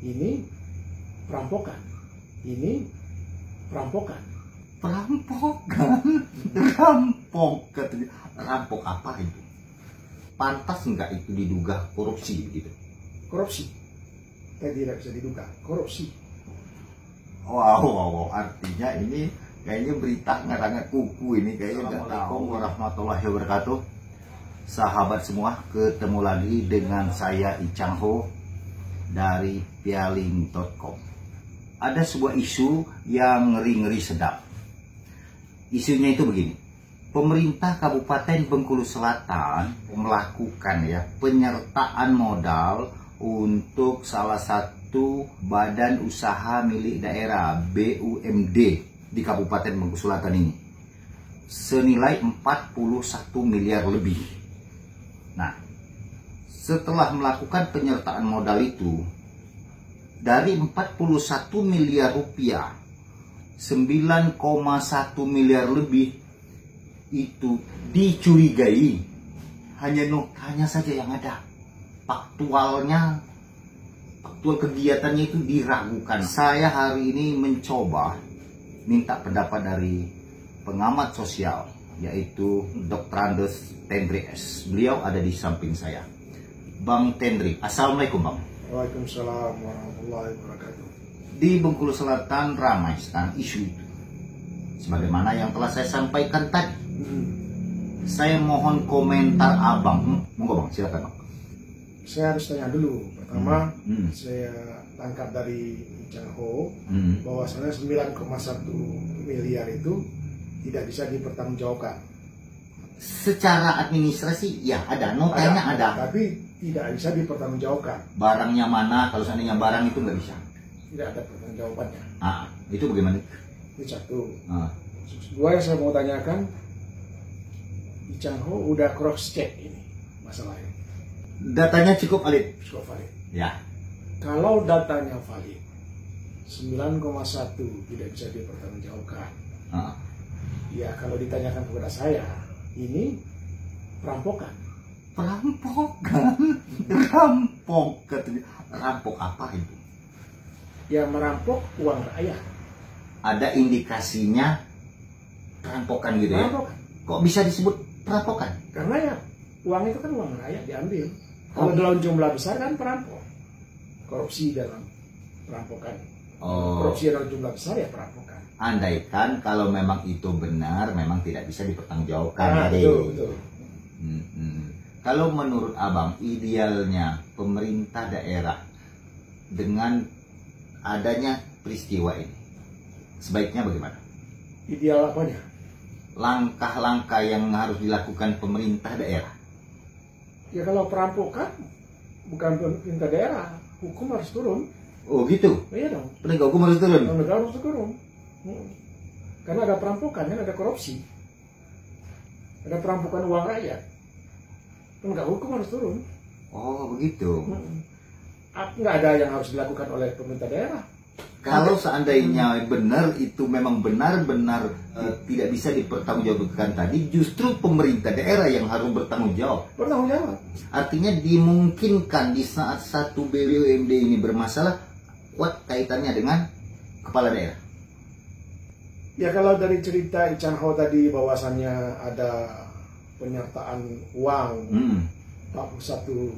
Ini perampokan. Ini perampokan. Perampokan? Rampok katanya. Rampok apa itu? Pantas nggak itu diduga korupsi gitu? Korupsi. Tidak bisa diduga. Korupsi. Wow, artinya ini kayaknya berita ngarangnya kuku ini kayaknya nggak tahu. Assalamualaikum warahmatullahi wabarakatuh. Sahabat semua, ketemu lagi dengan saya Icang Ho dari pialing.com. Ada sebuah isu yang ngeri-ngeri sedap. Isunya itu begini. Pemerintah Kabupaten Bengkulu Selatan melakukan penyertaan modal untuk salah satu badan usaha milik daerah BUMD di Kabupaten Bengkulu Selatan ini senilai 41 miliar lebih. Nah, setelah melakukan penyertaan modal itu, dari 41 miliar rupiah, 9,1 miliar lebih itu dicurigai. Hanya notanya saja yang ada. Faktual kegiatannya itu diragukan. Saya hari ini mencoba minta pendapat dari pengamat sosial, yaitu Dr. Andes Tendri S. Beliau ada di samping saya. Bang Tendri, Assalamualaikum Bang. Waalaikumsalam warahmatullahi wabarakatuh. Di Bengkulu Selatan ramai sekarang isu itu. Sebagaimana yang telah saya sampaikan tadi. Saya mohon komentar Abang. Monggo Bang, silakan Bang. Saya harus tanya dulu. Pertama, saya tangkap dari Icang Ho bahwasanya 9,1 miliar itu tidak bisa dipertanggungjawabkan. Secara administrasi ya ada, notanya ada. Tapi tidak bisa dipertanggungjawabkan. Barangnya mana? Kalau seandainya barang itu nggak bisa. Tidak ada pertanggungjawabannya. Itu bagaimana? Itu satu. Dua yang saya mau tanyakan, Icang Ho udah cross check ini masalahnya. Datanya cukup valid. Cukup valid. Ya. Kalau datanya valid, 9,1 tidak bisa dipertanggungjawabkan. Ya kalau ditanyakan kepada saya, ini perampokan. Perampokan? Rampok katanya. Rampok apa itu? Ya merampok uang rakyat. Ada indikasinya perampokan gitu ya? Perampokan. Kok bisa disebut perampokan? Karena ya uang itu kan uang rakyat diambil. Kalau dalam jumlah besar kan perampok. Korupsi dalam perampokan. Korupsi dalam jumlah besar ya perampokan. Andaikan kalau memang itu benar, memang tidak bisa dipertanggungjawabkan. Betul. Kalau menurut Abang, idealnya pemerintah daerah dengan adanya peristiwa ini, sebaiknya bagaimana? Ideal apanya? Langkah-langkah yang harus dilakukan pemerintah daerah. Ya kalau perampokan bukan pemerintah daerah, hukum harus turun. Oh gitu? Iya dong. Penegak hukum harus turun? Penegak harus turun. Karena ada perampokan, kan ada korupsi. Ada perampokan uang rakyat. Penegak hukum harus turun. Oh begitu. Nggak ada yang harus dilakukan oleh pemerintah daerah. Kalau seandainya benar itu memang benar-benar tidak bisa dipertanggungjawabkan tadi, justru pemerintah daerah yang harus bertanggung jawab. Bertanggung jawab. Artinya dimungkinkan di saat satu BUMD ini bermasalah, kuat kaitannya dengan kepala daerah. Ya kalau dari cerita Icang Ho tadi bahwasannya ada penyertaan uang 41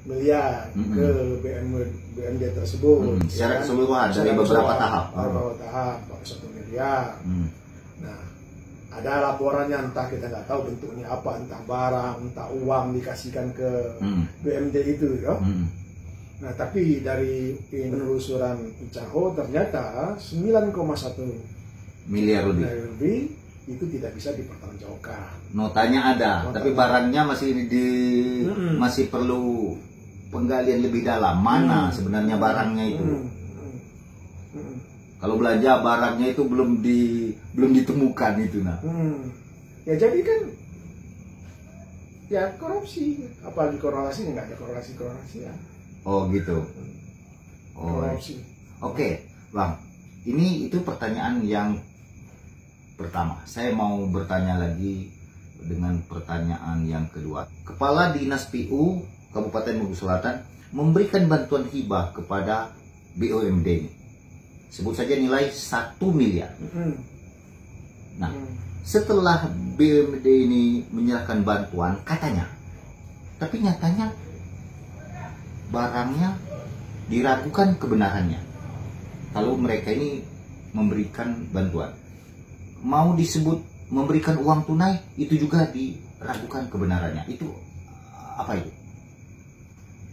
miliar ke BUMD tersebut. Secara keseluruhan dari beberapa tahap. Beberapa tahap 41 miliar. Nah, ada laporannya, entah kita nggak tahu bentuknya apa, entah barang, entah uang dikasihkan ke BUMD itu, ya. Nah, tapi dari penelusuran Icang Ho ternyata 9,1 miliar lebih itu tidak bisa dipertanggungjawabkan. Notanya ada, tapi barangnya masih perlu penggalian lebih dalam. Mana sebenarnya barangnya itu? Kalau belanja barangnya itu belum ditemukan itu, Ya jadi kan ya korupsi, apalagi korelasinya nggak ada korelasi ya. Oh gitu. Korupsi. Oke, Bang. Ini itu pertanyaan yang pertama. Saya mau bertanya lagi dengan pertanyaan yang kedua. Kepala Dinas PU Kabupaten Bengkulu Selatan memberikan bantuan hibah kepada BUMD ini. Sebut saja nilai 1 miliar. Nah, setelah BUMD ini menyerahkan bantuan, katanya, tapi nyatanya barangnya diragukan kebenarannya. Kalau mereka ini memberikan bantuan, mau disebut memberikan uang tunai, itu juga diragukan kebenarannya. Itu apa itu?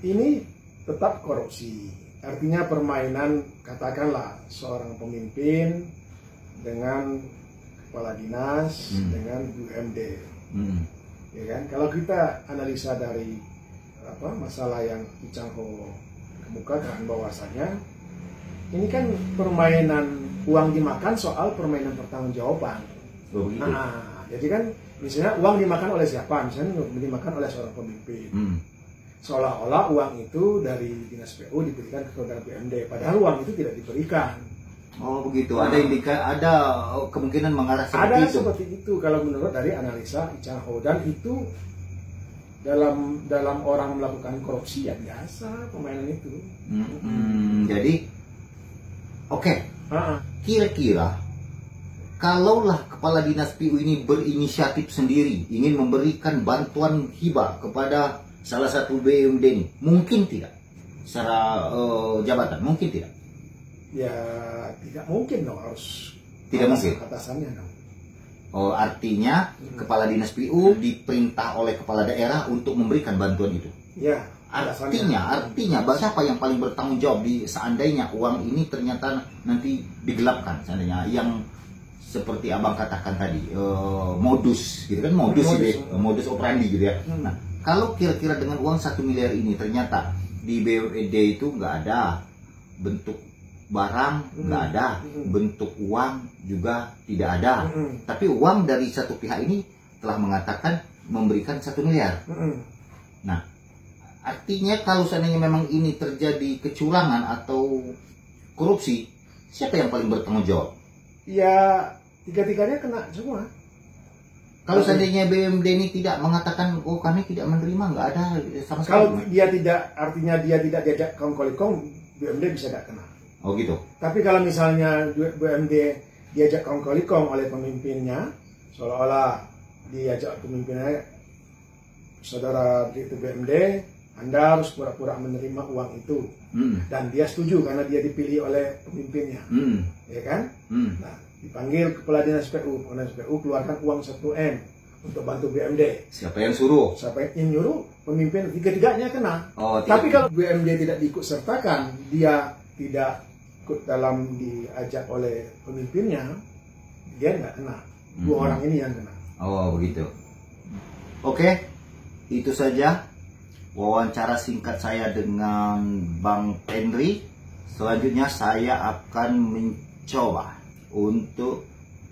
Ini tetap korupsi. Artinya permainan, katakanlah seorang pemimpin dengan kepala dinas dengan BUMD. Ya kan? Kalau kita analisa dari masalah yang Icang Ho kemukakan bahwasanya ini kan permainan uang dimakan soal permainan pertanggungjawaban. Nah, jadi kan misalnya uang dimakan oleh siapa? Misalnya dimakan oleh seorang pemimpin. Seolah-olah uang itu dari dinas PU diberikan ke saudara BUMD, padahal uang itu tidak diberikan. Oh begitu, ada ada kemungkinan mengarah seperti ada itu. Ada seperti itu kalau menurut dari analisa Icang Ho, dan itu dalam orang melakukan korupsi ya biasa permainan itu. Jadi, oke. Kira-kira kalaulah kepala dinas PU ini berinisiatif sendiri ingin memberikan bantuan hibah kepada salah satu BUMD ini, mungkin tidak secara jabatan, mungkin tidak? Ya tidak mungkin dong, harus tidak mungkin atasannya dong. Oh, artinya kepala dinas PU diperintah oleh kepala daerah untuk memberikan bantuan itu. Ya. Artinya siapa yang paling bertanggung jawab seandainya uang ini ternyata nanti digelapkan, seandainya yang seperti abang katakan tadi, modus gitu kan, modus operandi gitu ya. Nah, kalau kira-kira dengan uang 1 miliar ini ternyata di BUMD itu nggak ada bentuk barang, nggak ada bentuk uang juga tidak ada, tapi uang dari satu pihak ini telah mengatakan memberikan 1 miliar. Nah, artinya kalau seandainya memang ini terjadi kecurangan atau korupsi, siapa yang paling bertanggung jawab? Ya, tiga-tiganya kena semua. Kalau seandainya BUMD ini tidak mengatakan, oh kami tidak menerima, nggak ada sama sekali. Kalau dia tidak, artinya dia tidak diajak kong-kali-kong, BUMD bisa nggak kena. Oh gitu. Tapi kalau misalnya BUMD diajak kong-kali-kong oleh pemimpinnya, seolah-olah diajak pemimpinnya, saudara itu BUMD, Anda harus pura-pura menerima uang itu, dan dia setuju karena dia dipilih oleh pemimpinnya, ya kan? Nah, dipanggil kepala dinas PU, keluarkan uang 1 M untuk bantu BUMD. Siapa yang suruh? Siapa yang nyuruh? Pemimpin. Tiga-tiganya kena. Tapi kalau BUMD tidak diikut sertakan, dia tidak ikut dalam diajak oleh pemimpinnya, dia nggak kena. 2 orang ini yang kena. Oh begitu. Oke, itu saja wawancara singkat saya dengan Bang Tendri. Selanjutnya saya akan mencoba untuk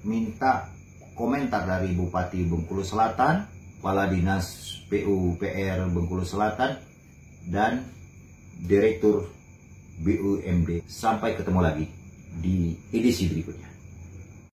minta komentar dari Bupati Bengkulu Selatan, Kepala Dinas PUPR Bengkulu Selatan, dan Direktur BUMD. Sampai ketemu lagi di edisi berikutnya.